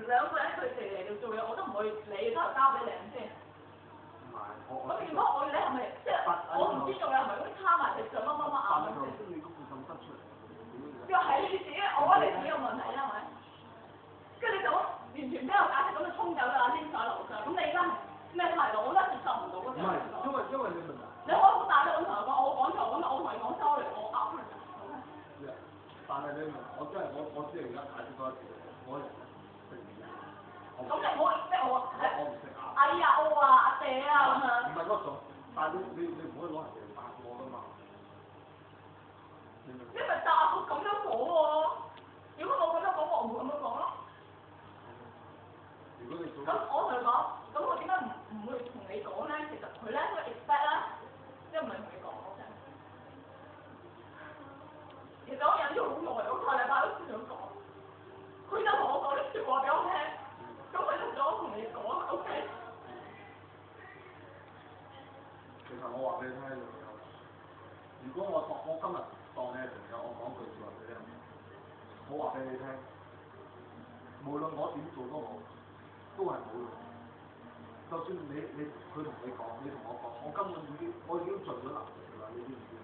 兩個人佢哋嚟到做嘢，我都唔會理，都係交俾你先。唔係，咁如果我你係咪即係我唔知仲有係咪咁卡埋你上乜乜乜啊咁先？你咁咁得出嚟，又係你自己，我覺得你自己有問題啦，係咪？跟住你就完全俾我解釋咁就衝走㗎啦，拎上樓上，咁你而家咩態度？我覺得接受唔到嗰唔係，因為你明唔明？你可以好大聲咁同佢講，我講錯，咁我同你講 sorry，我噏。但係你明，我真係我只係而家解釋多一次，我人食唔食？咁你唔好即係我唔食啊！哎呀，我啊，阿姐啊咁樣。唔係嗰種，但係你唔可以攞人哋嚟答我㗎嘛？你咪答佢咁樣講喎，如果我咁樣講，我唔會咁樣講咯。如果你咁我同佢講，咁我點解唔會同你講咧？其實佢咧都 expect 啦，即係唔係同你講嘅。其實我忍咗好耐，我個禮拜都想講，佢就同我講啲説話俾我聽，咁佢就想我同你講 ，OK？其實我話俾你聽一樣嘢，如果我今日當你係朋友，我講句説話俾你聽，我話俾你聽，無論我點做都好，都係冇用。就算佢同你講，你同我講，我根本我已經盡咗能力㗎啦，你知唔知？